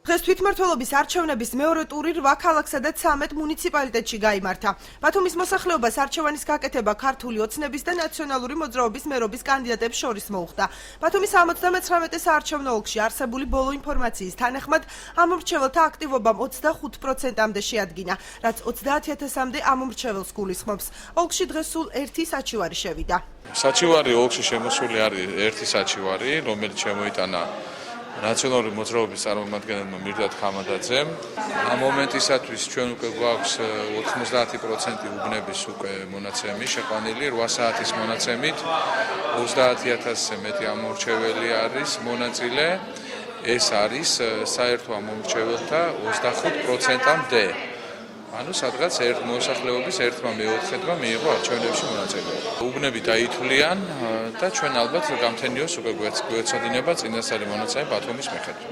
დღეს თვითმმართველობის არჩევნების მეორე ტური 8 ქალაქსა და 13 მუნიციპალიტეტში გაიმართა. ბათუმის მოსახლეობას არჩევანის გაკეთება ქართული ოცნების და ნაციონალური მოძრაობის მერობის კანდიდატებს შორის მოუხდა. ბათუმის 79 საარჩევნო ოლქში არსებული ბოლო ინფორმაციის თანახმად ამომრჩეველთა აქტივობამ 25%-მდე შეადგინა, რაც 30,000-მდე ამომრჩეველს გულისხმობს. ოლქში დღეს სულ ერთი საჩივარი შევიდა. საჩივარი ოლქში შემოსული არის ერთი საჩივარი, რომელიც შემოიტანა ნაციონალური მოძრაობის წარმომადგენელმა მირდატ ხამადაძემ. ამ მომენტისათვის ჩვენ უკვე გვაქვს 90% უბნების უკვე მონაცემი შეყვანილი, 8 საათის მონაცემით 30,000-ზე მეტი ამომრჩეველი არის მონაწილე. ეს არის საერთო ამომრჩეველთა 25%-მდე. ანუ სადღაც ერთ მოსახლეობის 1/4-მა მიიღო არჩევნებში მონაწილეობა. უბნები დაითვლიან და ჩვენ ალბათ გამთენიოს უკვე გვეცოდინება წინასწარი მონაცემი ბათუმის მიხედვით.